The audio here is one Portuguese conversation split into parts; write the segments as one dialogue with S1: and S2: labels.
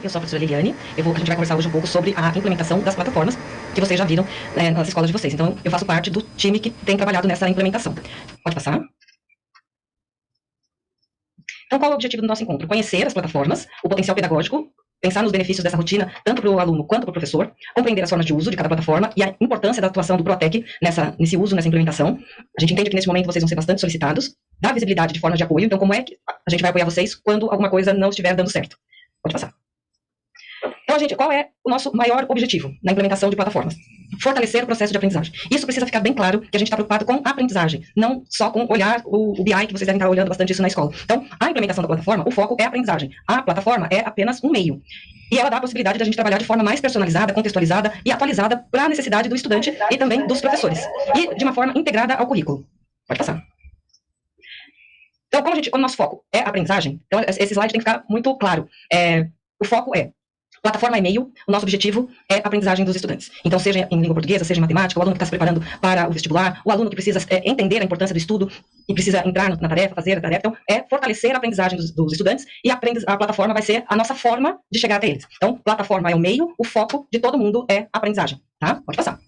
S1: eu sou a professora Liliane. A gente vai conversar hoje um pouco sobre a implementação das plataformas que vocês já viram nas escolas de vocês. Então, eu faço parte do time que tem trabalhado nessa implementação. Pode passar. Então, qual é o objetivo do nosso encontro? Conhecer as plataformas, o potencial pedagógico, pensar nos benefícios dessa rotina, tanto para o aluno quanto para o professor, compreender as formas de uso de cada plataforma e a importância da atuação do Protec nesse uso, nessa implementação. A gente entende que nesse momento vocês vão ser bastante solicitados, dar visibilidade de formas de apoio. Então, como é que a gente vai apoiar vocês quando alguma coisa não estiver dando certo? Pode passar. Então, gente, qual é o nosso maior objetivo na implementação de plataformas? Fortalecer o processo de aprendizagem. Isso precisa ficar bem claro que a gente está preocupado com a aprendizagem, não só com olhar o BI, que vocês devem estar olhando bastante isso na escola. Então, a implementação da plataforma, o foco é a aprendizagem. A plataforma é apenas um meio. E ela dá a possibilidade de a gente trabalhar de forma mais personalizada, contextualizada e atualizada para a necessidade do estudante e também dos professores. E de uma forma integrada ao currículo. Pode passar. Então, como o nosso foco é a aprendizagem, então esse slide tem que ficar muito claro. O foco é plataforma e-mail, o nosso objetivo é a aprendizagem dos estudantes. Então, seja em língua portuguesa, seja em matemática, o aluno que está se preparando para o vestibular, o aluno que precisa entender a importância do estudo e precisa entrar na tarefa, fazer a tarefa. Então, é fortalecer a aprendizagem dos estudantes e a plataforma vai ser a nossa forma de chegar até eles. Então, plataforma é o meio, o foco de todo mundo é a aprendizagem, tá? Pode passar.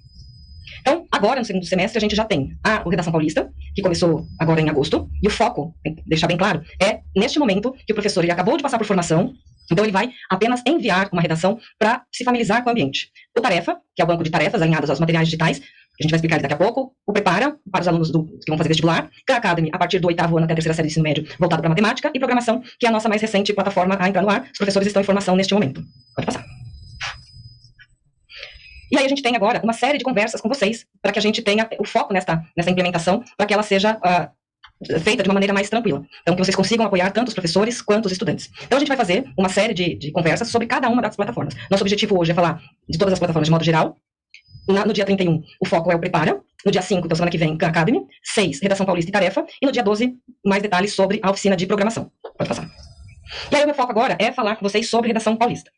S1: Então, agora, no segundo semestre, a gente já tem a Redação Paulista, que começou agora em agosto, e o foco, tem que deixar bem claro, é neste momento que o professor ele acabou de passar por formação, então ele vai apenas enviar uma redação para se familiarizar com o ambiente. O Tarefa, que é o banco de tarefas alinhados aos materiais digitais, a gente vai explicar daqui a pouco. O Prepara, para os alunos que vão fazer vestibular. Khan Academy, a partir do 8º ano até a 3ª série do ensino médio, voltado para matemática. E Programação, que é a nossa mais recente plataforma a entrar no ar. Os professores estão em formação neste momento. Pode passar. E aí a gente tem agora uma série de conversas com vocês, para que a gente tenha o foco nessa implementação, para que ela seja feita de uma maneira mais tranquila. Então, que vocês consigam apoiar tanto os professores quanto os estudantes. Então, a gente vai fazer uma série de conversas sobre cada uma das plataformas. Nosso objetivo hoje é falar de todas as plataformas de modo geral. No dia 31, o foco é o Prepara. No dia 5, então semana que vem, Khan Academy. 6, Redação Paulista e Tarefa. E no dia 12, mais detalhes sobre a oficina de programação. Pode passar. E aí, o meu foco agora é falar com vocês sobre Redação Paulista.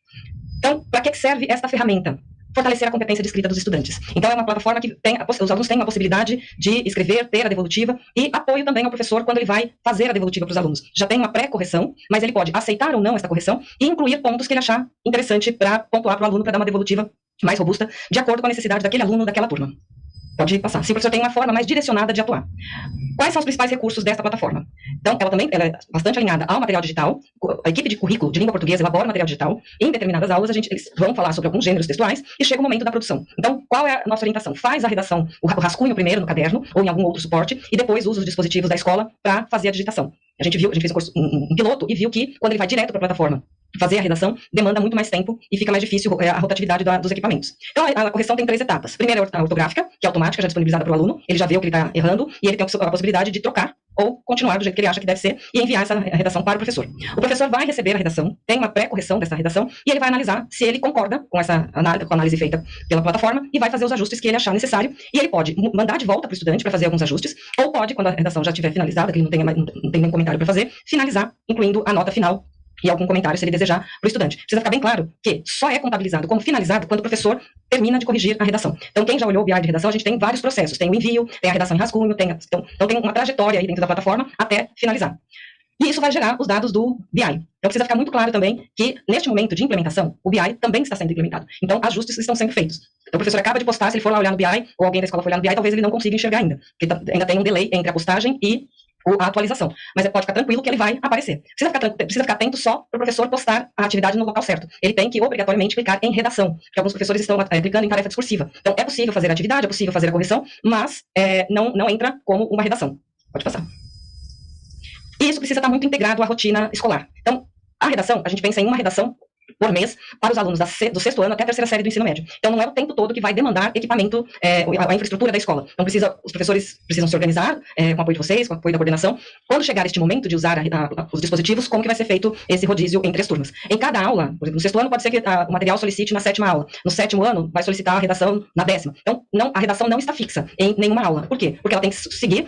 S1: Então, para que serve esta ferramenta? Fortalecer a competência de escrita dos estudantes. Então, é uma plataforma que os alunos têm a possibilidade de escrever, ter a devolutiva e apoio também ao professor quando ele vai fazer a devolutiva para os alunos. Já tem uma pré-correção, mas ele pode aceitar ou não esta correção e incluir pontos que ele achar interessante para pontuar para o aluno, para dar uma devolutiva mais robusta, de acordo com a necessidade daquele aluno, daquela turma. Pode passar. Se o professor tem uma forma mais direcionada de atuar. Quais são os principais recursos desta plataforma? Então, ela é bastante alinhada ao material digital. A equipe de currículo de língua portuguesa elabora material digital. Em determinadas aulas, eles vão falar sobre alguns gêneros textuais e chega o momento da produção. Então, qual é a nossa orientação? Faz a redação, o rascunho primeiro no caderno ou em algum outro suporte e depois usa os dispositivos da escola para fazer a digitação. A gente fez um piloto e viu que quando ele vai direto para a plataforma fazer a redação, demanda muito mais tempo e fica mais difícil a rotatividade dos equipamentos. Então, a correção tem 3 etapas. Primeiro, a ortográfica, que é automática, já disponibilizada para o aluno. Ele já vê o que ele está errando e ele tem a possibilidade de trocar ou continuar do jeito que ele acha que deve ser e enviar essa redação para o professor. O professor vai receber a redação, tem uma pré-correção dessa redação e ele vai analisar se ele concorda com essa análise feita pela plataforma e vai fazer os ajustes que ele achar necessário e ele pode mandar de volta para o estudante para fazer alguns ajustes ou pode, quando a redação já estiver finalizada, que ele não tem nenhum comentário para fazer, finalizar, incluindo a nota final e algum comentário, se ele desejar, para o estudante. Precisa ficar bem claro que só é contabilizado como finalizado quando o professor termina de corrigir a redação. Então, quem já olhou o BI de redação, a gente tem vários processos. Tem o envio, tem a redação em rascunho, então tem uma trajetória aí dentro da plataforma até finalizar. E isso vai gerar os dados do BI. Então, precisa ficar muito claro também que, neste momento de implementação, o BI também está sendo implementado. Então, ajustes estão sendo feitos. Então, o professor acaba de postar, se ele for lá olhar no BI, ou alguém da escola for olhar no BI, talvez ele não consiga enxergar ainda. Porque ainda tem um delay entre a postagem e a atualização, mas pode ficar tranquilo que ele vai aparecer. Precisa ficar atento só para o professor postar a atividade no local certo. Ele tem que obrigatoriamente clicar em redação, porque alguns professores estão clicando em tarefa discursiva. Então, é possível fazer a atividade, é possível fazer a correção, mas não entra como uma redação. Pode passar. E isso precisa estar muito integrado à rotina escolar. Então, a redação, a gente pensa em uma redação por mês para os alunos do 6º ano até a 3ª série do ensino médio. Então, não é o tempo todo que vai demandar equipamento, a infraestrutura da escola. Então, os professores precisam se organizar com o apoio de vocês, com o apoio da coordenação. Quando chegar este momento de usar os dispositivos, como que vai ser feito esse rodízio entre as turmas? Em cada aula, por exemplo, no 6º ano pode ser que o material solicite na 7ª aula. No 7º ano, vai solicitar a redação na 10ª. Então, a redação não está fixa em nenhuma aula. Por quê? Porque ela tem que seguir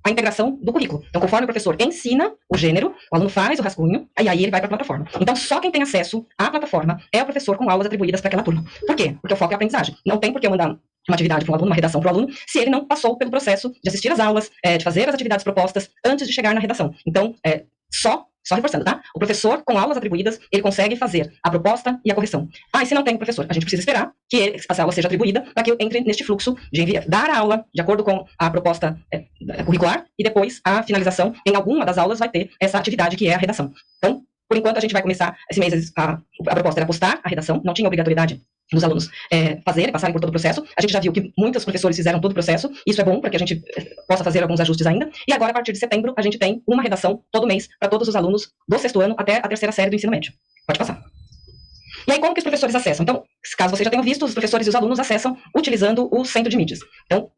S1: a integração do currículo. Então, conforme o professor ensina o gênero, o aluno faz o rascunho, e aí ele vai para a plataforma. Então, só quem tem acesso à plataforma é o professor com aulas atribuídas para aquela turma. Por quê? Porque o foco é a aprendizagem. Não tem por que eu mandar uma atividade para um aluno, uma redação para o aluno, se ele não passou pelo processo de assistir às aulas, de fazer as atividades propostas antes de chegar na redação. Então, só só reforçando, tá? O professor, com aulas atribuídas, ele consegue fazer a proposta e a correção. E se não tem o professor, a gente precisa esperar que essa aula seja atribuída para que eu entre neste fluxo de enviar, dar a aula de acordo com a proposta curricular e depois a finalização. Em alguma das aulas vai ter essa atividade que é a redação. Então, por enquanto, a gente vai começar, esse mês a proposta era postar a redação, não tinha obrigatoriedade dos alunos passarem por todo o processo. A gente já viu que muitos professores fizeram todo o processo, isso é bom para que a gente possa fazer alguns ajustes ainda. E agora, a partir de setembro, a gente tem uma redação todo mês para todos os alunos do 6º ano até a 3ª série do ensino médio. Pode passar. E aí, como que os professores acessam? Então, caso você já tenha visto, os professores e os alunos acessam utilizando o centro de mídias. Então,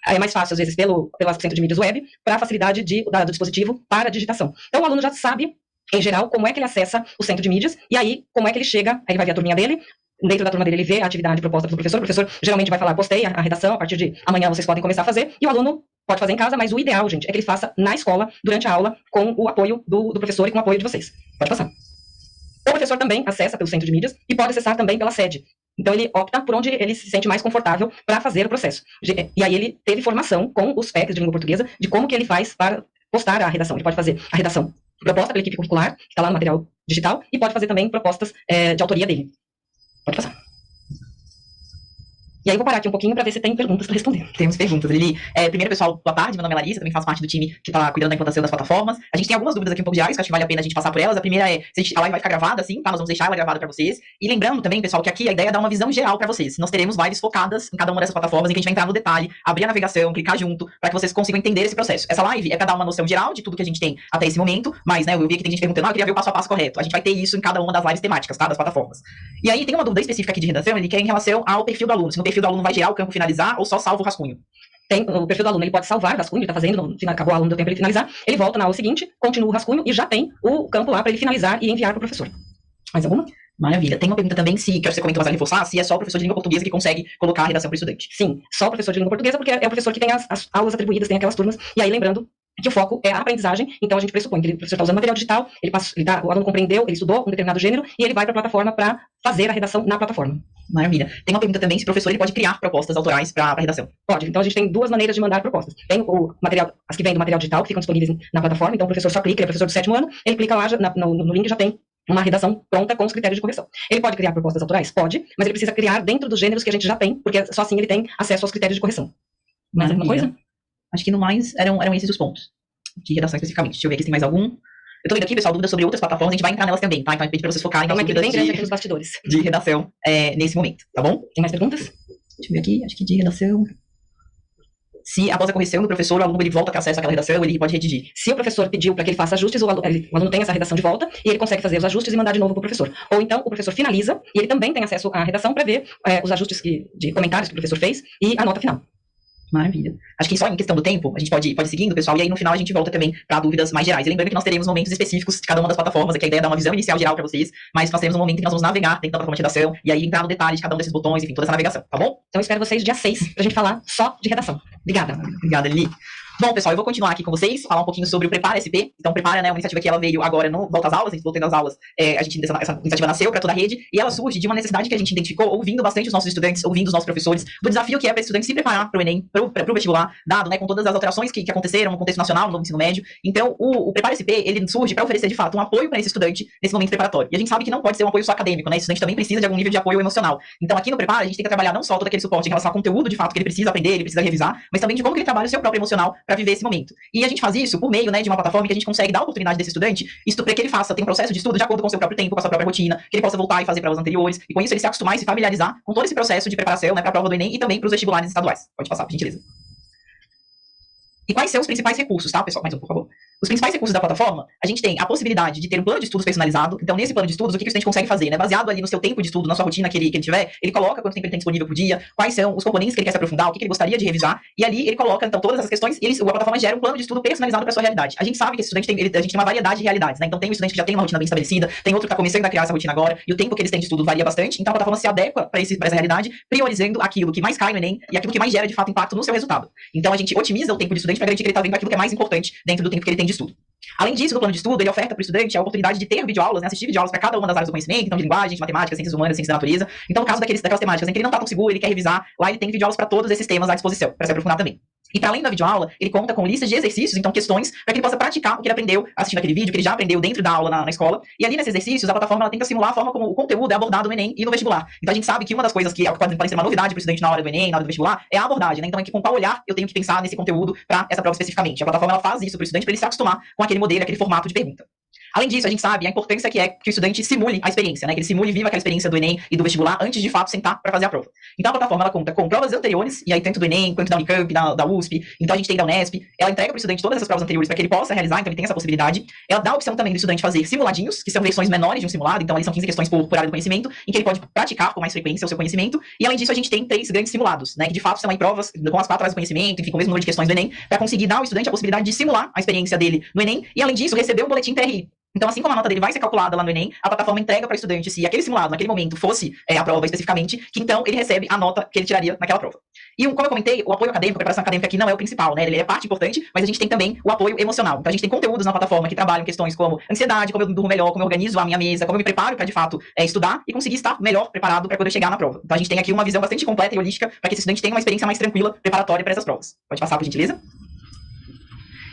S1: é mais fácil, às vezes, pelo centro de mídias web, para a facilidade do dispositivo para a digitação. Então, o aluno já sabe, em geral, como é que ele acessa o centro de mídias, e aí, como é que ele chega, aí ele vai ver a turminha dele, dentro da turma dele ele vê a atividade proposta pelo professor, o professor geralmente vai falar, postei a redação, a partir de amanhã vocês podem começar a fazer, e o aluno pode fazer em casa, mas o ideal, gente, é que ele faça na escola, durante a aula, com o apoio do professor e com o apoio de vocês. Pode passar. O professor também acessa pelo centro de mídias e pode acessar também pela sede. Então, ele opta por onde ele se sente mais confortável para fazer o processo. E aí, ele teve formação com os PECs de língua portuguesa de como que ele faz para postar a redação. Ele pode fazer a redação proposta pela equipe curricular, que está lá no material digital, e pode fazer também propostas de autoria dele. Pode passar. E aí, vou parar aqui um pouquinho para ver se tem perguntas para responder.
S2: Temos perguntas, Lili. Primeiro, pessoal, boa tarde. Meu nome é Larissa, também faço parte do time que está cuidando da implantação das plataformas. A gente tem algumas dúvidas aqui um pouco diárias, que acho que vale a pena a gente passar por elas. A primeira é se a live vai ficar gravada, sim, tá? Nós vamos deixar ela gravada para vocês. E lembrando também, pessoal, que aqui a ideia é dar uma visão geral para vocês. Nós teremos lives focadas em cada uma dessas plataformas, em que a gente vai entrar no detalhe, abrir a navegação, clicar junto, para que vocês consigam entender esse processo. Essa live é para dar uma noção geral de tudo que a gente tem até esse momento, mas, né, eu vi que tem gente perguntando, eu queria ver o passo a passo correto. A gente vai ter isso em cada uma das lives temáticas, tá? Das plataformas. E aí, tem uma dúvida específica aqui de redação, ele quer em relação ao perfil do aluno. Se no perfil do aluno vai gerar o campo finalizar ou só salva o rascunho.
S1: Tem o perfil do aluno, ele pode salvar o rascunho, ele está fazendo, acabou o aluno, deu tempo para ele finalizar, ele volta na aula seguinte, continua o rascunho e já tem o campo lá para ele finalizar e enviar para o professor. Mais alguma?
S2: Maravilha. Tem uma pergunta também, que você comentou, mas vai reforçar, se é só o professor de língua portuguesa que consegue colocar a redação para o estudante.
S1: Sim, só o professor de língua portuguesa, porque é o professor que tem as aulas atribuídas, tem aquelas turmas, e aí lembrando que o foco é a aprendizagem, então a gente pressupõe que o professor está usando material digital, o aluno compreendeu, ele estudou um determinado gênero, e ele vai para a plataforma para fazer a redação na plataforma.
S2: Maravilha. Tem uma pergunta também se o professor ele pode criar propostas autorais para a redação.
S1: Pode. Então a gente tem duas maneiras de mandar propostas. Tem o material, as que vêm do material digital, que ficam disponíveis na plataforma, então o professor só clica, ele é professor do 7º ano, ele clica lá no link, já tem uma redação pronta com os critérios de correção. Ele pode criar propostas autorais? Pode, mas ele precisa criar dentro dos gêneros que a gente já tem, porque só assim ele tem acesso aos critérios de correção. Mais alguma coisa?
S2: Acho que no mais eram esses os pontos de redação especificamente. Deixa eu ver aqui se tem mais algum. Eu tô vendo aqui, pessoal, dúvidas sobre outras plataformas, a gente vai entrar nelas também, tá? Então a gente pede pra vocês focarem nas dúvidas
S1: bem grande aqui nos bastidores.
S2: De redação nesse momento, tá bom?
S1: Tem mais perguntas?
S2: Deixa eu ver aqui, acho que de redação... Se após a correção do professor, o aluno ele volta a ter acesso àquela redação, ele pode redigir.
S1: Se o professor pediu para que ele faça ajustes, o aluno tem essa redação de volta e ele consegue fazer os ajustes e mandar de novo para o professor. Ou então o professor finaliza e ele também tem acesso à redação para ver os ajustes de comentários que o professor fez e a nota final.
S2: Maravilha. Acho que só em questão do tempo, a gente pode ir seguindo, pessoal, e aí no final a gente volta também para dúvidas mais gerais. E lembrando que nós teremos momentos específicos de cada uma das plataformas, que a ideia é dar uma visão inicial geral para vocês, mas nós teremos um momento em que nós vamos navegar dentro da plataforma de redação e aí entrar no detalhe de cada um desses botões, enfim, toda essa navegação, tá bom?
S1: Então eu espero vocês dia 6 pra gente falar só de redação. Obrigada.
S2: Obrigada, Lili. Bom, pessoal, eu vou continuar aqui com vocês, falar um pouquinho sobre o Prepara SP. Então, Prepara, né, uma iniciativa que ela veio agora no Volta às Aulas, a gente voltando às aulas, essa iniciativa nasceu para toda a rede, e ela surge de uma necessidade que a gente identificou, ouvindo bastante os nossos estudantes, ouvindo os nossos professores, do desafio que é para esse estudante se preparar para o Enem, para o vestibular, dado, né, com todas as alterações que aconteceram no contexto nacional, no ensino médio. Então, o Prepara SP, ele surge para oferecer, de fato, um apoio para esse estudante nesse momento preparatório. E a gente sabe que não pode ser um apoio só acadêmico, né, esse estudante também precisa de algum nível de apoio emocional. Então, aqui no Prepara, a gente tenta trabalhar não só todo aquele suporte em relação ao conteúdo, de fato, que ele precisa aprender, ele precisa revisar, mas também de como que ele trabalha o seu próprio emocional para viver esse momento. E a gente faz isso por meio, né, de uma plataforma que a gente consegue dar a oportunidade desse estudante, para que ele tenha um processo de estudo de acordo com o seu próprio tempo, com a sua própria rotina, que ele possa voltar e fazer provas anteriores, e com isso ele se acostumar e se familiarizar com todo esse processo de preparação, né, para a prova do Enem e também para os vestibulares estaduais. Pode passar, por gentileza. E quais são os principais recursos, tá, pessoal? Mais um, por favor. Os principais recursos da plataforma, a gente tem a possibilidade de ter um plano de estudos personalizado. Então, nesse plano de estudos, o que o estudante consegue fazer, né? Baseado ali no seu tempo de estudo, na sua rotina que ele tiver, ele coloca quanto tempo ele tem disponível por dia, quais são os componentes que ele quer se aprofundar, o que ele gostaria de revisar, e ali ele coloca, então, todas essas questões, e a plataforma gera um plano de estudo personalizado para a sua realidade. A gente sabe que esse estudante a gente tem uma variedade de realidades, né? Então, tem um estudante que já tem uma rotina bem estabelecida, tem outro que está começando a criar essa rotina agora, e o tempo que eles têm de estudo varia bastante, então a plataforma se adequa para essa realidade, priorizando aquilo que mais cai no Enem e aquilo que mais gera, de fato, impacto no seu resultado. Então, a gente otimiza o tempo de estudante para garantir que ele está vendo aquilo que é mais importante dentro do tempo que ele tem de estudo. Além disso, no plano de estudo, ele oferta para o estudante a oportunidade de ter videoaulas, né, assistir videoaulas para cada uma das áreas do conhecimento, então de linguagem, de matemática, ciências humanas, ciências da natureza. Então, no caso daquelas temáticas em que ele não está tão seguro, ele quer revisar, lá ele tem videoaulas para todos esses temas à disposição, para se aprofundar também. E para além da videoaula, ele conta com listas de exercícios, então questões, para que ele possa praticar o que ele aprendeu assistindo aquele vídeo, que ele já aprendeu dentro da aula na escola. E ali nesses exercícios, a plataforma ela tenta simular a forma como o conteúdo é abordado no Enem e no vestibular. Então a gente sabe que uma das coisas que pode ser uma novidade para o estudante na hora do Enem, na hora do vestibular, é a abordagem, né? Então é que com qual olhar eu tenho que pensar nesse conteúdo para essa prova especificamente. A plataforma ela faz isso para o estudante para ele se acostumar com aquele modelo, aquele formato de pergunta. Além disso, a gente sabe a importância que é que o estudante simule a experiência, né? Que ele simule e viva aquela experiência do Enem e do vestibular antes de fato sentar para fazer a prova. Então a plataforma ela conta com provas anteriores, e aí tanto do Enem quanto da Unicamp, da USP, então a gente tem da Unesp, ela entrega para o estudante todas essas provas anteriores para que ele possa realizar, então ele tem essa possibilidade. Ela dá a opção também do estudante fazer simuladinhos, que são versões menores de um simulado, então ali são 15 questões por área do conhecimento, em que ele pode praticar com mais frequência o seu conhecimento, e além disso a gente tem 3 grandes simulados, né? Que de fato são aí provas com as 4 áreas do conhecimento, enfim, com o mesmo número de questões do Enem, para conseguir dar ao estudante a possibilidade de simular a experiência dele no Enem, e além disso receber um boletim TRI. Então, assim como a nota dele vai ser calculada lá no Enem, a plataforma entrega para o estudante, se aquele simulado, naquele momento, fosse a prova especificamente, que então ele recebe a nota que ele tiraria naquela prova. E, como eu comentei, o apoio acadêmico, a preparação acadêmica aqui não é o principal, né? Ele é parte importante, mas a gente tem também o apoio emocional. Então, a gente tem conteúdos na plataforma que trabalham questões como ansiedade, como eu durmo melhor, como eu organizo a minha mesa, como eu me preparo para, de fato, estudar e conseguir estar melhor preparado para poder chegar na prova. Então, a gente tem aqui uma visão bastante completa e holística para que esse estudante tenha uma experiência mais tranquila, preparatória para essas provas. Pode passar, por gentileza?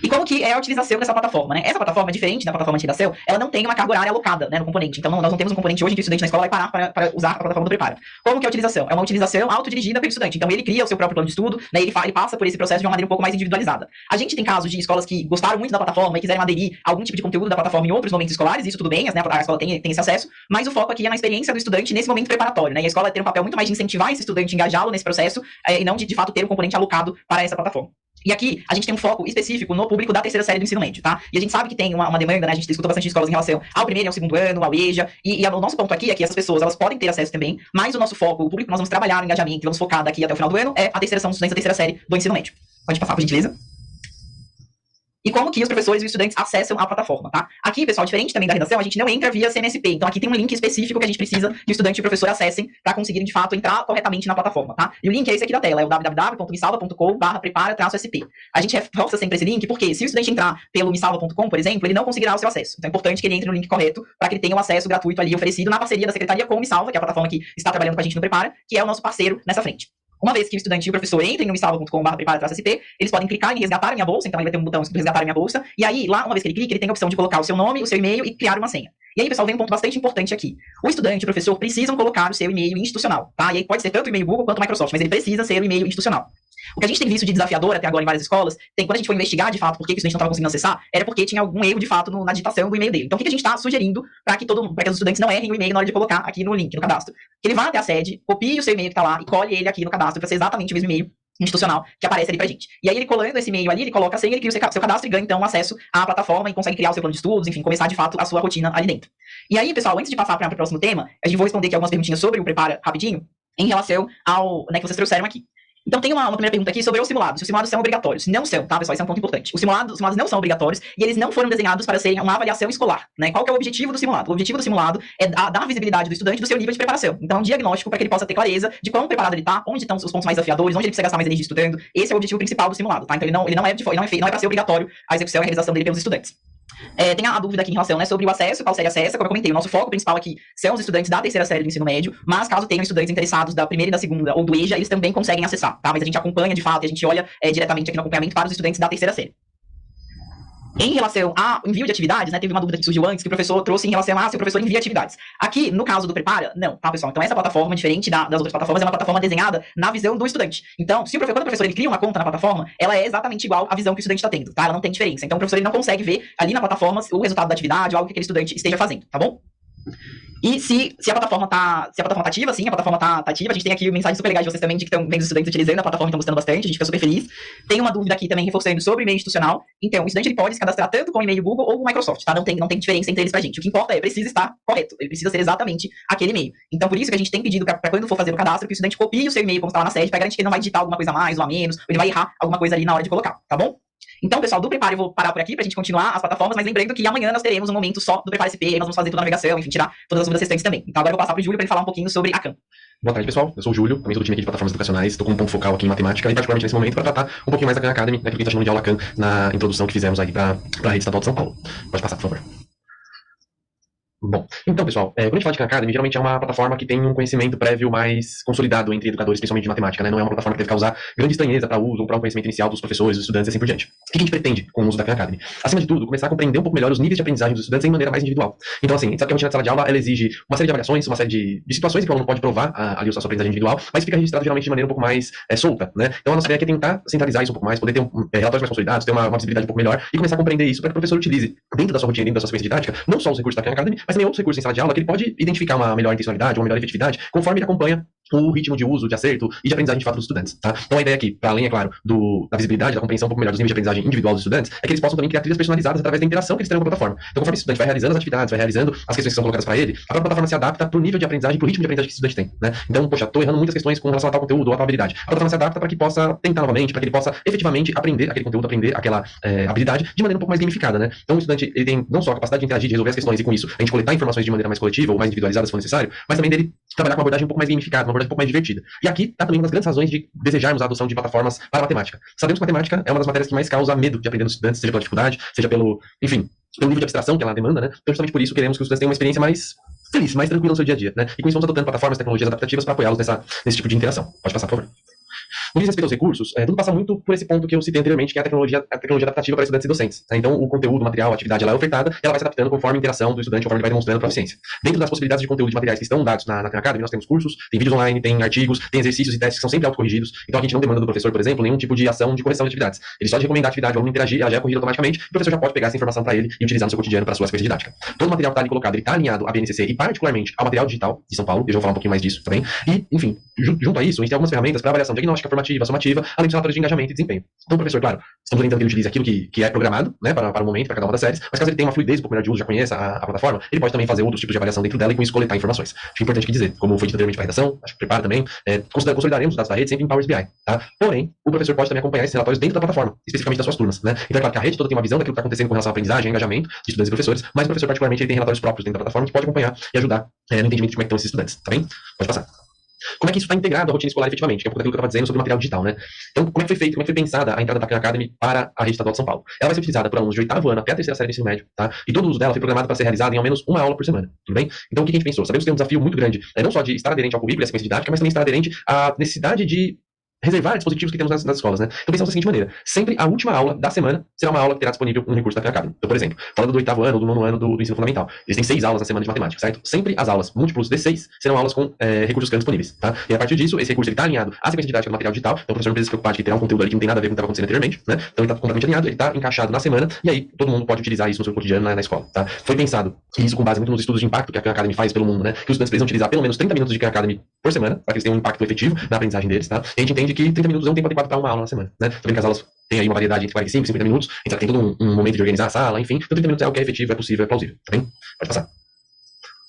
S2: E como que é a utilização dessa plataforma, né? Essa plataforma, diferente da plataforma de redação, ela não tem uma carga horária alocada, né, no componente. Então, nós não temos um componente hoje que o estudante na escola vai parar para usar a plataforma do Prepara. Como que é a utilização? É uma utilização autodirigida pelo estudante. Então, ele cria o seu próprio plano de estudo, né, ele passa por esse processo de uma maneira um pouco mais individualizada. A gente tem casos de escolas que gostaram muito da plataforma e quiserem aderir a algum tipo de conteúdo da plataforma em outros momentos escolares, isso tudo bem, né, a escola tem esse acesso, mas o foco aqui é na experiência do estudante nesse momento preparatório, né? E a escola tem um papel muito mais de incentivar esse estudante, engajá-lo nesse processo, e não de fato ter um componente alocado para essa plataforma. E aqui, a gente tem um foco específico no público da terceira série do ensino médio, tá? E a gente sabe que tem uma demanda, né? A gente escuta bastante de escolas em relação ao primeiro e ao segundo ano, ao EJA, e o nosso ponto aqui é que essas pessoas, elas podem ter acesso também, mas o nosso foco, o público que nós vamos trabalhar no engajamento, e vamos focar daqui até o final do ano, é a terceira, são os estudantes da terceira série do ensino médio. Pode passar, por gentileza. E como que os professores e os estudantes acessam a plataforma, tá? Aqui, pessoal, diferente também da redação, a gente não entra via CMSP. Então, aqui tem um link específico que a gente precisa que o estudante e o professor acessem para conseguirem, de fato, entrar corretamente na plataforma, tá? E o link é esse aqui da tela, é o www.misalva.com/prepara-sp. A gente reforça sempre esse link, porque se o estudante entrar pelo misalva.com, por exemplo, ele não conseguirá o seu acesso. Então, é importante que ele entre no link correto para que ele tenha o acesso gratuito ali oferecido na parceria da Secretaria com o Misalva, que é a plataforma que está trabalhando com a gente no Prepara, que é o nosso parceiro nessa frente. Uma vez que o estudante e o professor entrem no misalva.com/prepara-sp, eles podem clicar em resgatar a minha bolsa, então ele vai ter um botão escrito resgatar a minha bolsa, e aí, lá, uma vez que ele clica, ele tem a opção de colocar o seu nome, o seu e-mail e criar uma senha. E aí, pessoal, vem um ponto bastante importante aqui. O estudante e o professor precisam colocar o seu e-mail institucional, tá? E aí pode ser tanto o e-mail Google quanto o Microsoft, mas ele precisa ser o e-mail institucional. O que a gente tem visto de desafiador até agora em várias escolas, quando a gente foi investigar de fato por que o estudante não estava conseguindo acessar, era porque tinha algum erro de fato na digitação do e-mail dele. Então o que a gente está sugerindo para que os estudantes não errem o e-mail na hora de colocar aqui no link, no cadastro? Que ele vá até a sede, copie o seu e-mail que está lá e colhe ele aqui no cadastro para ser exatamente o mesmo e-mail institucional que aparece ali pra gente. E aí ele colando esse e-mail ali, ele coloca a senha, ele cria o seu cadastro e ganha então acesso à plataforma e consegue criar o seu plano de estudos, enfim, começar de fato a sua rotina ali dentro. E aí, pessoal, antes de passar para o próximo tema, a gente vai responder aqui algumas perguntinhas sobre o Prepara rapidinho, em relação ao, né, que vocês trouxeram aqui. Então tem uma primeira pergunta aqui sobre os simulados. Os simulados são obrigatórios. Não são, tá, pessoal? Esse é um ponto importante. Os simulados não são obrigatórios e eles não foram desenhados para serem uma avaliação escolar, né? Qual que é o objetivo do simulado? O objetivo do simulado é dar visibilidade do estudante do seu nível de preparação. Então é um diagnóstico para que ele possa ter clareza de quão preparado ele está, onde estão os pontos mais desafiadores, onde ele precisa gastar mais energia estudando. Esse é o objetivo principal do simulado, tá? Então ele não é para ser obrigatório a execução e a realização dele pelos estudantes. Tem a dúvida aqui em relação, né, sobre o acesso, qual série acessa, como eu comentei, o nosso foco principal aqui são os estudantes da terceira série do ensino médio, mas caso tenham estudantes interessados da primeira e da segunda ou do EJA, eles também conseguem acessar, tá? Mas a gente acompanha de fato e a gente olha diretamente aqui no acompanhamento para os estudantes da terceira série. Em relação ao envio de atividades, né, teve uma dúvida que surgiu antes, que o professor trouxe em relação a se o professor envia atividades. Aqui, no caso do Prepara, não, tá, pessoal? Então essa plataforma, diferente das outras plataformas, é uma plataforma desenhada na visão do estudante. Então, quando o professor ele cria uma conta na plataforma, ela é exatamente igual à visão que o estudante está tendo, tá? Ela não tem diferença. Então o professor ele não consegue ver ali na plataforma o resultado da atividade ou algo que aquele estudante esteja fazendo, tá bom? E se a plataforma tá ativa, sim, a plataforma tá ativa. A gente tem aqui mensagens super legais de vocês também, de que estão vendo os estudantes utilizando a plataforma e estão gostando bastante, a gente fica super feliz. Tem uma dúvida aqui também, reforçando sobre o e-mail institucional. Então, o estudante ele pode se cadastrar tanto com o e-mail Google ou o Microsoft, tá? Não tem diferença entre eles pra gente. O que importa precisa estar correto, ele precisa ser exatamente aquele e-mail. Então, por isso que a gente tem pedido pra quando for fazer o cadastro, que o estudante copie o seu e-mail como está lá na sede, pra garantir que ele não vai digitar alguma coisa a mais ou a menos, ou ele vai errar alguma coisa ali na hora de colocar, tá bom? Então, pessoal, do Prepara eu vou parar por aqui pra gente continuar as plataformas, mas lembrando que amanhã nós teremos um momento só do Prepara SP, e nós vamos fazer toda a navegação, enfim, tirar todas as dúvidas restantes também. Então agora eu vou passar pro Júlio pra ele falar um pouquinho sobre a CAM.
S3: Boa tarde, pessoal. Eu sou o Júlio, também sou do time aqui de plataformas educacionais. Estou com um ponto focal aqui em matemática e particularmente nesse momento para tratar um pouquinho mais da Khan Academy, né, que a gente está chamando de aula CAM na introdução que fizemos aí para a rede estadual de São Paulo. Pode passar, por favor. Bom, então, pessoal, quando a gente fala de Khan Academy, geralmente é uma plataforma que tem um conhecimento prévio mais consolidado entre educadores, principalmente de matemática, né? Não é uma plataforma que deve causar grande estranheza para uso ou para um conhecimento inicial dos professores, dos estudantes e assim por diante. O que a gente pretende com o uso da Khan Academy? Acima de tudo, começar a compreender um pouco melhor os níveis de aprendizagem dos estudantes de maneira mais individual. Então, assim, a gente sabe que a rotina de sala de aula, ela exige uma série de avaliações, uma série de situações que o aluno pode provar ali a sua aprendizagem individual, mas fica registrado geralmente de maneira um pouco mais solta, né? Então, a nossa ideia aqui é tentar centralizar isso um pouco mais, poder ter relatórios mais consolidados, ter uma visibilidade um pouco melhor e começar a compreender isso para que o professor utilize dentro da sua rotina, dentro da sua sequência didática, não só os recursos da Khan Academy, mas também outros recursos em sala de aula que ele pode identificar uma melhor intencionalidade, uma melhor efetividade, conforme ele acompanha o ritmo de uso, de acerto e de aprendizagem de fato dos estudantes, tá? Então a ideia aqui, para além, é claro, da visibilidade, da compreensão um pouco melhor dos níveis de aprendizagem individual dos estudantes, é que eles possam também criar trilhas personalizadas através da interação que eles terão com a plataforma. Então conforme o estudante vai realizando as atividades, vai realizando as questões que são colocadas para ele, a própria plataforma se adapta pro nível de aprendizagem, pro ritmo de aprendizagem que o estudante tem, né? Então, poxa, tô errando muitas questões com relação a tal conteúdo ou a tal habilidade. A plataforma se adapta para que possa tentar novamente, para que ele possa efetivamente aprender aquele conteúdo, aprender aquela habilidade de maneira um pouco mais gamificada, né? Então o estudante, ele tem não só a capacidade de interagir, de resolver as questões e com isso a gente coletar informações de maneira mais coletiva ou mais individualizada se for necessário, mas também dele trabalhar com uma abordagem um pouco mais gamificada, uma abordagem um pouco mais divertida. E aqui está também uma das grandes razões de desejarmos a adoção de plataformas para a matemática. Sabemos que matemática é uma das matérias que mais causa medo de aprender nos estudantes, seja pela dificuldade, seja pelo, enfim, pelo nível de abstração que ela demanda, né? Então, justamente por isso, queremos que os estudantes tenham uma experiência mais feliz, mais tranquila no seu dia a dia, né? E com isso vamos adotando plataformas, tecnologias adaptativas para apoiá-los nesse tipo de interação. Pode passar, por favor. No que diz respeito aos recursos, tudo passa muito por esse ponto que eu citei anteriormente, que é a tecnologia adaptativa para estudantes e docentes, tá? Então, o conteúdo, o material, a atividade, ela é ofertada e ela vai se adaptando conforme a interação do estudante, conforme ele vai demonstrando a proficiência. Dentro das possibilidades de conteúdo de materiais que estão dados na Khan Academy, nós temos cursos, tem vídeos online, tem artigos, tem exercícios e testes que são sempre autocorrigidos. Então, a gente não demanda do professor, por exemplo, nenhum tipo de ação de correção de atividades. Ele só de recomendar a atividade, o aluno interagir, ela já é corrigida automaticamente, e o professor já pode pegar essa informação para ele e utilizar no seu cotidiano para a sua sequência didática. Todo o material que está ali colocado, ele está alinhado à BNCC e particularmente ao material digital de São Paulo, eu já vou falar um pouquinho mais disso também. E, enfim, junto a isso, a gente tem algumas ferramentas para avaliação diagnóstica, formativa, sumativa, além dos relatórios de engajamento e desempenho. Então, o professor, claro, estamos orientando que ele utilize aquilo que é programado, né, para o momento, para cada uma das séries, mas caso ele tenha uma fluidez um pouco melhor de uso, já conheça a plataforma, ele pode também fazer outros tipos de avaliação dentro dela e com isso coletar informações. Acho importante dizer, como foi dito anteriormente para a redação, acho que prepara também, consolidaremos os dados da rede sempre em Power BI, tá? Porém, o professor pode também acompanhar esses relatórios dentro da plataforma, especificamente das suas turmas, né? Então, é claro que a rede toda tem uma visão daquilo que está acontecendo com relação à aprendizagem, engajamento de estudantes e professores, mas o professor, particularmente, ele tem relatórios próprios dentro da plataforma que pode acompanhar e ajudar no entendimento de como é que estão esses estudantes, tá bem? Pode passar. Como é que isso está integrado à rotina escolar efetivamente? Que é um pouco daquilo que eu estava dizendo sobre o material digital, né? Então, como é que foi feito, como é que foi pensada a entrada da Khan Academy para a rede estadual de São Paulo? Ela vai ser utilizada por alunos de 8º ano até a 3ª série do ensino médio, tá? E todo o uso dela foi programado para ser realizado em ao menos uma aula por semana, tudo bem? Então, o que a gente pensou? Sabemos que tem um desafio muito grande, não só de estar aderente ao currículo e à sequência didática, mas também estar aderente à necessidade de reservar dispositivos que temos nas escolas, né? Então pensamos da seguinte maneira, sempre a última aula da semana será uma aula que terá disponível um recurso da Khan Academy. Então, por exemplo, falando do 8º ano, do 9º ano do ensino fundamental, eles têm 6 aulas na semana de matemática, certo? Sempre as aulas múltiplos de 6 serão aulas com recursos que estão disponíveis, tá? E a partir disso, esse recurso está alinhado à sequência didática do material digital, então o professor não precisa se preocupar de que terá um conteúdo ali que não tem nada a ver com o que estava acontecendo anteriormente, né? Então ele está completamente alinhado, ele está encaixado na semana, e aí todo mundo pode utilizar isso no seu cotidiano na escola, tá? Foi pensado, e isso com base muito nos estudos de impacto que a Khan Academy faz pelo mundo, né? Que os estudantes precisam utilizar pelo menos 30 minutos de Khan Academy por semana, para que eles tenham um impacto efetivo na aprendizagem deles, tá? E a gente entende que 30 minutos é um tempo adequado para uma aula na semana, né? Também que as aulas têm aí uma variedade entre 45 e 50 minutos, a gente sabe que tem todo um momento de organizar a sala, enfim, então 30 minutos é algo que é efetivo, é possível, é plausível, tá bem? Pode passar.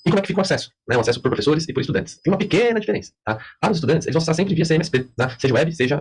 S3: E como é que fica o acesso? Né? O acesso por professores e por estudantes. Tem uma pequena diferença. Tá? Para os estudantes, eles vão acessar sempre via CMSP, tá? Seja web, seja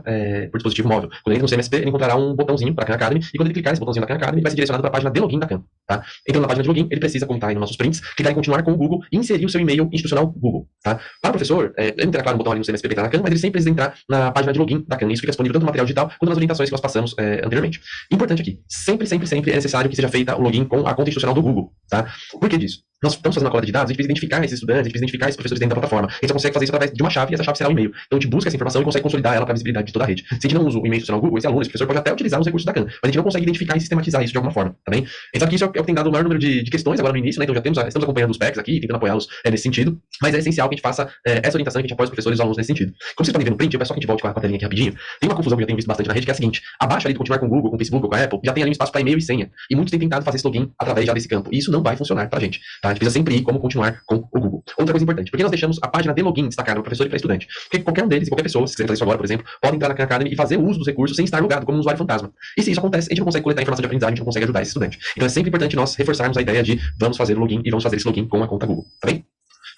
S3: por dispositivo móvel. Quando ele entra no CMSP, ele encontrará um botãozinho para a Khan Academy, e quando ele clicar nesse botãozinho da Khan Academy, ele vai ser direcionado para a página de login da Khan. Tá? Entrando na página de login, ele precisa, como está aí nos nossos prints, clicar em continuar com o Google e inserir o seu e-mail institucional Google. Tá? Para o professor, ele terá, claro, um botão ali no CMSP para entrar na Khan, mas ele sempre precisa entrar na página de login da Khan. Isso fica disponível tanto no material digital quanto nas orientações que nós passamos anteriormente. Importante aqui, sempre é necessário que seja feita o login com a conta institucional do Google. Tá? Por que disso? Nós estamos fazendo a coleta de dados, a gente precisa identificar esses estudantes, a gente precisa identificar esses professores dentro da plataforma. A gente só consegue fazer isso através de uma chave, e essa chave será o e-mail. Então a gente busca essa informação e consegue consolidar ela para a visibilidade de toda a rede. Se a gente não usa o e-mail institucional Google, esse aluno, esse professor pode até utilizar os recursos da Khan, mas a gente não consegue identificar e sistematizar isso de alguma forma, tá bem? A gente sabe que isso é o que tem dado o maior número de questões agora no início, né? Então estamos acompanhando os PECs aqui, tentando apoiá-los nesse sentido, mas é essencial que a gente faça essa orientação, que a gente apoie os professores e os alunos nesse sentido. Como vocês podem ver no print, eu peço só que a gente volte com a telinha aqui rapidinho. Tem uma confusão que eu tenho visto bastante na rede, que é a seguinte: abaixo ali do continuar com o Google, com o Facebook ou com a Apple, já tem ali um espaço para e-mail e senha. E muitos têm tentado fazer esse login através já desse campo. E isso não vai funcionar pra gente, tá? A gente precisa sempre ir como continuar com o Google. Outra coisa importante, por que nós deixamos a página de login destacada para professor e para estudante? Porque qualquer um deles, e qualquer pessoa, se quiser fazer isso agora, por exemplo, pode entrar na Khan Academy e fazer uso dos recursos sem estar logado como um usuário fantasma. E se isso acontece, a gente não consegue coletar informação de aprendizagem, a gente não consegue ajudar esse estudante. Então é sempre importante nós reforçarmos a ideia de vamos fazer o login e vamos fazer esse login com a conta Google, tá bem?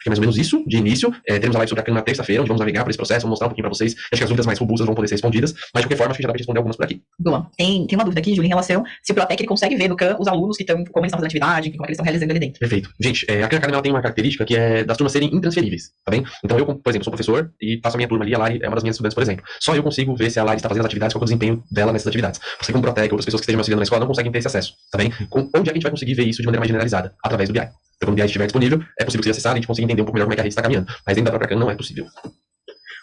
S3: que é mais ou menos isso, de início. Teremos a live sobre a Khan na terça-feira, onde vamos navegar por esse processo, vamos mostrar um pouquinho pra vocês. Acho que as dúvidas mais robustas vão poder ser respondidas, mas de qualquer forma, acho que já dá pra responder algumas por aqui.
S2: Boa. Tem uma dúvida aqui, Júlia, em relação se o Protec ele consegue ver no Khan os alunos que estão, como eles estão fazendo atividade, como é que eles estão realizando ali dentro.
S3: Perfeito. Gente, a Khan Academy ela tem uma característica que é das turmas serem intransferíveis, tá bem? Então eu, por exemplo, sou professor e faço a minha turma ali, a Lari é uma das minhas estudantes, por exemplo. Só eu consigo ver se a Lari está fazendo as atividades, qual é o desempenho dela nessas atividades. Você como Protec, outras pessoas que estejam me auxiliando na escola não conseguem ter esse acesso, tá bem? Onde é que a gente vai conseguir ver isso de maneira mais generalizada? Através do BI. Então, quando o BI estiver disponível, é possível que você acessar e a gente consiga entender um pouco melhor como é que a rede está caminhando. Mas dentro da própria Khan não é possível.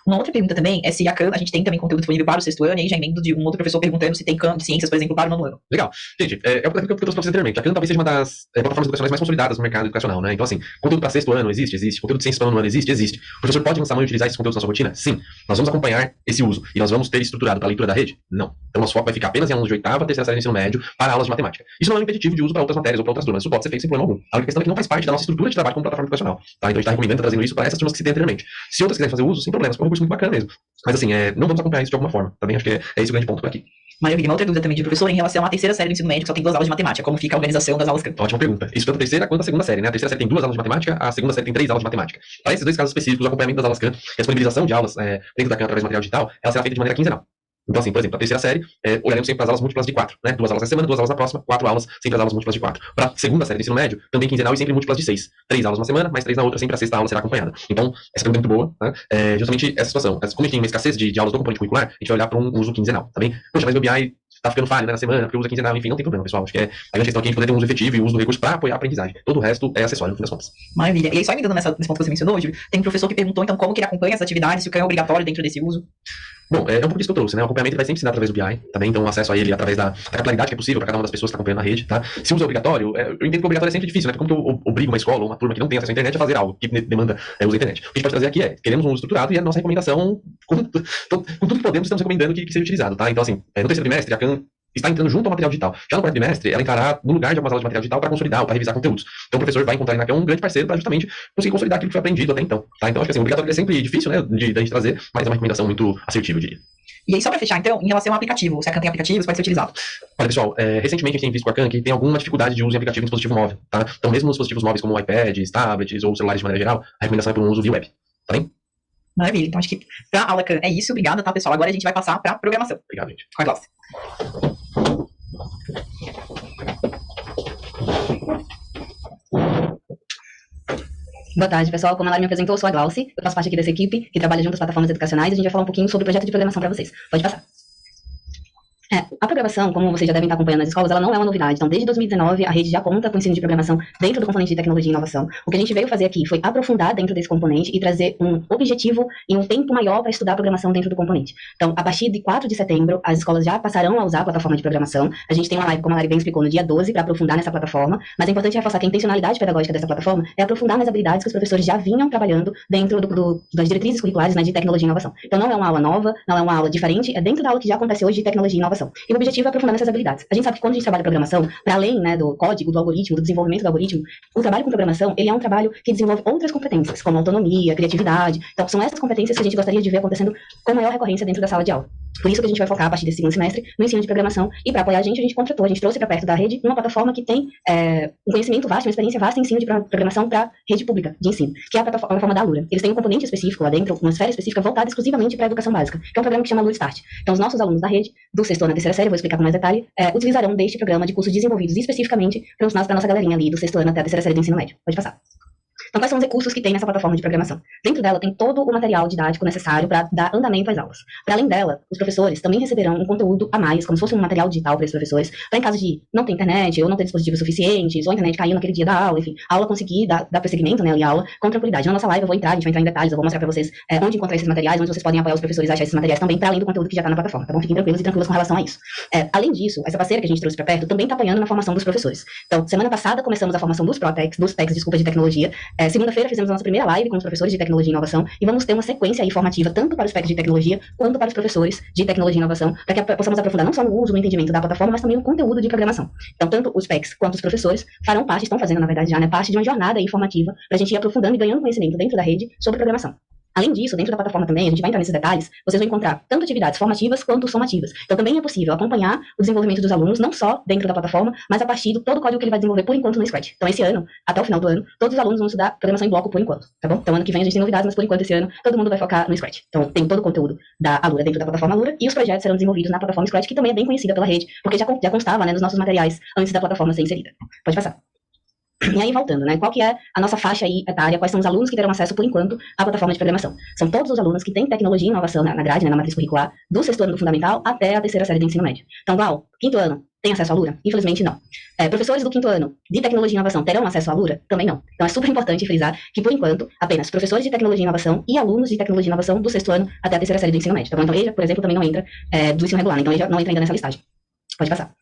S2: Uma outra pergunta também é se a Khan, a gente tem também conteúdo disponível para o sexto ano, e aí já emendo de um outro professor perguntando se tem Khan de ciências, por exemplo, para o nono ano.
S3: Legal. Gente, é o que eu trouxe pra vocês anteriormente. A Khan talvez seja uma das plataformas educacionais mais consolidadas no mercado educacional, né? Então, assim, conteúdo para sexto ano existe? Existe. Conteúdo de ciências para nono ano existe? Existe. O professor pode lançar mão e utilizar esses conteúdos na sua rotina? Sim. Nós vamos acompanhar esse uso. E nós vamos ter estruturado para a leitura da rede? Não. Então, nosso foco vai ficar apenas em alunos de oitava, terceira série do ensino médio, para aulas de matemática. Isso não é um impeditivo de uso para outras matérias ou para outras turmas. Isso pode ser feito sem problema algum. A única questão é que não faz parte da nossa estrutura de trabalho como plataforma educacional. Tá? Então, a gente está recomendando, trazendo isso para essas turmas que citei anteriormente. Se outras quiserem fazer uso, sem problemas, é um recurso muito bacana mesmo. Mas, assim, não vamos acompanhar isso de alguma forma. Também acho que é esse o grande ponto por aqui.
S2: Maravilha. Uma outra dúvida também de professor em relação à terceira série do ensino médio, que só tem 2 aulas de matemática. Como fica a organização das aulas Khan?
S3: Ótima pergunta. Isso tanto a terceira quanto a segunda série, né? A terceira série tem 2 aulas de matemática, a segunda série tem 3 aulas de matemática. Para esses dois casos específicos, o acompanhamento das aulas Khan e a disponibilização de aulas dentro da Khan através do material digital, ela será feita de maneira quinzenal. Então, assim, por exemplo, a terceira série, olharemos sempre para as aulas múltiplas de 4, né? 2 aulas na semana, 2 aulas na próxima, 4 aulas, sempre as aulas múltiplas de 4. Para a segunda série do ensino médio, também quinzenal e sempre múltiplas de 6. 3 aulas uma semana, mais 3 na outra, sempre a sexta aula será acompanhada. Então, essa pergunta é muito boa, né? Justamente essa situação. Como a gente tem uma escassez de aulas do componente curricular, a gente vai olhar para um uso quinzenal, tá bem? Poxa, mas meu BI tá ficando falho, né, na semana, porque usa quinzenal, enfim, não tem problema, pessoal. Acho que a grande questão aqui é a gente poder ter um uso efetivo e o uso do recurso para apoiar a aprendizagem. Todo o resto é acessório, no fim das contas.
S2: Maravilha. E aí, só me dando nesse ponto que você mencionou, Júlio, tem um professor que perguntou, então, como que ele acompanha essas atividades, se o Khan é obrigatório dentro desse uso?
S3: Bom, é um pouco disso que eu trouxe, né? O acompanhamento vai sempre se dar através do BI, tá bem? Então, o acesso a ele através da capilaridade que é possível para cada uma das pessoas que estão acompanhando a rede, tá? Se o uso é obrigatório, eu entendo que o obrigatório é sempre difícil, né? Porque como que eu obrigo uma escola ou uma turma que não tem acesso à internet a fazer algo que demanda uso da internet? O que a gente pode trazer aqui queremos um uso estruturado e a nossa recomendação, com tudo que podemos, estamos recomendando que seja utilizado, tá? Então, assim, no terceiro trimestre, a Khan está entrando junto ao material digital. Já no quarto trimestre, ela entrará no lugar de algumas aulas de material digital para consolidar ou para revisar conteúdos. Então, o professor vai encontrar na Khan um grande parceiro para justamente conseguir consolidar aquilo que foi aprendido até então, tá? Então, acho que assim, o obrigatório é sempre difícil, né, de a gente trazer, mas é uma recomendação muito assertiva, eu diria.
S2: E aí, só para fechar, então, em relação ao aplicativo, se a Khan tem aplicativos, pode ser utilizado.
S3: Olha, pessoal, recentemente a gente tem visto com a Khan que tem alguma dificuldade de uso em aplicativo em dispositivo móvel, tá? Então, mesmo nos dispositivos móveis como iPads, tablets ou celulares de maneira geral, a recomendação é para um uso via web, tá bem?
S2: Maravilha. Então, acho que para a aula Khan é isso. Obrigada, tá, pessoal? Agora a gente vai passar para programação.
S3: Obrigado, gente.
S2: Com a Glaucia.
S1: Boa tarde, pessoal. Como a Lara me apresentou, eu sou a Glauci, eu faço parte aqui dessa equipe que trabalha junto às plataformas educacionais e a gente vai falar um pouquinho sobre o projeto de programação para vocês. Pode passar. A programação, como vocês já devem estar acompanhando nas escolas, ela não é uma novidade. Então, desde 2019, a rede já conta com o ensino de programação dentro do componente de tecnologia e inovação. O que a gente veio fazer aqui foi aprofundar dentro desse componente e trazer um objetivo e um tempo maior para estudar programação dentro do componente. Então, a partir de 4 de setembro, as escolas já passarão a usar a plataforma de programação. A gente tem uma live, como a Lari bem explicou, no dia 12, para aprofundar nessa plataforma. Mas é importante reforçar que a intencionalidade pedagógica dessa plataforma é aprofundar nas habilidades que os professores já vinham trabalhando dentro das diretrizes curriculares, né, de tecnologia e inovação. Então, não é uma aula nova, não é uma aula diferente, é dentro da aula que já acontece hoje de tecnologia e inovação. E o objetivo é aprofundar nessas habilidades. A gente sabe que quando a gente trabalha programação, para além, né, do código, do algoritmo, do desenvolvimento do algoritmo, o trabalho com programação, ele é um trabalho que desenvolve outras competências, como autonomia, criatividade. Então, são essas competências que a gente gostaria de ver acontecendo com maior recorrência dentro da sala de aula. Por isso que a gente vai focar, a partir desse segundo semestre, no ensino de programação. E para apoiar a gente contratou, a gente trouxe para perto da rede uma plataforma que tem um conhecimento vasto, uma experiência vasta em ensino de programação para rede pública de ensino, que é a plataforma da Alura. Eles têm um componente específico lá dentro, uma esfera específica voltada exclusivamente para a educação básica, que é um programa que chama Alura Start. Então, os nossos alunos da rede, do sexto ano à terceira série, vou explicar com mais detalhe, utilizarão deste programa de cursos desenvolvidos especificamente para a nossa galerinha ali do sexto ano até a terceira série do ensino médio. Pode passar. Então, quais são os recursos que tem nessa plataforma de programação? Dentro dela tem todo o material didático necessário para dar andamento às aulas. Para além dela, os professores também receberão um conteúdo a mais, como se fosse um material digital para esses professores, para em caso de não ter internet, ou não ter dispositivos suficientes, ou a internet caiu naquele dia da aula, enfim, a aula conseguir dar prosseguimento, né, ali a aula com tranquilidade. Na nossa live eu vou entrar, a gente vai entrar em detalhes, eu vou mostrar para vocês onde encontrar esses materiais, onde vocês podem apoiar os professores a achar esses materiais também, para além do conteúdo que já está na plataforma, tá bom? Fiquem tranquilos e tranquilas com relação a isso. Além disso, essa parceira que a gente trouxe para perto também está apoiando na formação dos professores. Então, semana passada começamos a formação dos techs, de tecnologia. Segunda-feira fizemos a nossa primeira live com os professores de tecnologia e inovação e vamos ter uma sequência aí formativa tanto para os PECs de tecnologia quanto para os professores de tecnologia e inovação, para que possamos aprofundar não só no uso, no entendimento da plataforma, mas também no conteúdo de programação. Então, tanto os PECs quanto os professores farão parte, estão fazendo, na verdade, já, né, parte de uma jornada aí formativa para a gente ir aprofundando e ganhando conhecimento dentro da rede sobre programação. Além disso, dentro da plataforma também, a gente vai entrar nesses detalhes, vocês vão encontrar tanto atividades formativas quanto somativas. Então também é possível acompanhar o desenvolvimento dos alunos, não só dentro da plataforma, mas a partir de todo o código que ele vai desenvolver por enquanto no Scratch. Então esse ano, até o final do ano, todos os alunos vão estudar programação em bloco por enquanto, tá bom? Então ano que vem a gente tem novidades, mas por enquanto esse ano todo mundo vai focar no Scratch. Então tem todo o conteúdo da Alura dentro da plataforma Alura e os projetos serão desenvolvidos na plataforma Scratch, que também é bem conhecida pela rede, porque já constava, né, nos nossos materiais antes da plataforma ser inserida. Pode passar. E aí, voltando, né? Qual que é a nossa faixa aí etária? Quais são os alunos que terão acesso, por enquanto, à plataforma de programação? São todos os alunos que têm tecnologia e inovação na grade, né, na matriz curricular, do sexto ano do fundamental até a terceira série do ensino médio. Então, Glau, quinto ano, tem acesso à Alura? Infelizmente, não. Professores do quinto ano de tecnologia e inovação terão acesso à Alura? Também não. Então, é super importante frisar que, por enquanto, apenas professores de tecnologia e inovação e alunos de tecnologia e inovação do sexto ano até a terceira série do ensino médio. Tá bom? Então, EJA, por exemplo, também não entra do ensino regular, né? Então EJA não entra ainda nessa listagem. Pode passar.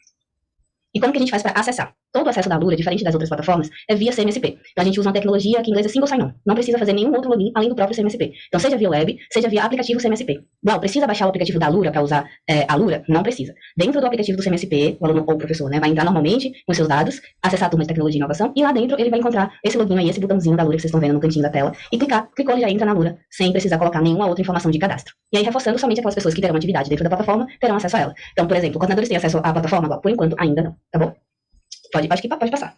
S1: E como que a gente faz para acessar? Todo o acesso da Alura, diferente das outras plataformas, é via CMSP. Então a gente usa uma tecnologia que em inglês é single sign-on. Não precisa fazer nenhum outro login além do próprio CMSP. Então seja via web, seja via aplicativo CMSP. Igual, precisa baixar o aplicativo da Alura para usar a Alura? Não precisa. Dentro do aplicativo do CMSP, o aluno ou o professor, né, vai entrar normalmente com seus dados, acessar a turma de tecnologia e inovação, e lá dentro ele vai encontrar esse login aí, esse botãozinho da Alura que vocês estão vendo no cantinho da tela, e clicou, ele já entra na Alura, sem precisar colocar nenhuma outra informação de cadastro. E aí, reforçando, somente aquelas pessoas que terão atividade dentro da plataforma terão acesso a ela. Então, por exemplo, coordenadores têm acesso à plataforma? Agora, por enquanto, ainda não, tá bom? Acho que pode passar.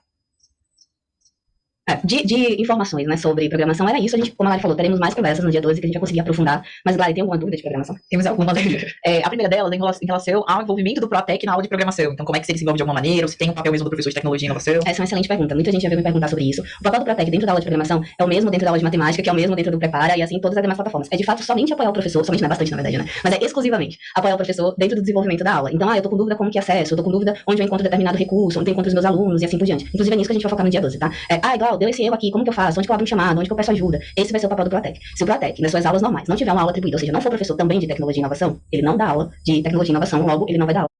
S1: De informações, né, sobre programação, era isso. A gente, como a Lari falou, teremos mais conversas no dia 12 que a gente vai conseguir aprofundar. Mas, Lari, tem alguma dúvida de programação?
S2: Temos algumas. A primeira delas é em relação ao envolvimento do Protec na aula de programação. Então, como é que ele se envolve de alguma maneira, ou se tem um papel mesmo do professor de tecnologia e inovação?
S1: Essa é uma excelente pergunta. Muita gente já veio me perguntar sobre isso. O papel do Protec dentro da aula de programação é o mesmo dentro da aula de matemática, que é o mesmo dentro do Prepara, e assim todas as demais plataformas. É de fato somente apoiar o professor, somente não é bastante, na verdade, né? Mas é exclusivamente apoiar o professor dentro do desenvolvimento da aula. Então, eu tô com dúvida como que acesso, eu tô com dúvida onde eu encontro determinado recurso, onde eu encontro os meus alunos e assim por diante. Inclusive é nisso que a gente vai focar no dia 12, tá? Igual, deu esse erro aqui, como que eu faço? Onde que eu abro um chamado? Onde que eu peço ajuda? Esse vai ser o papel do Protec. Se o Protec, nas suas aulas normais, não tiver uma aula atribuída, ou seja, não for professor também de tecnologia e inovação, ele não dá aula de tecnologia e inovação, logo ele não vai dar aula.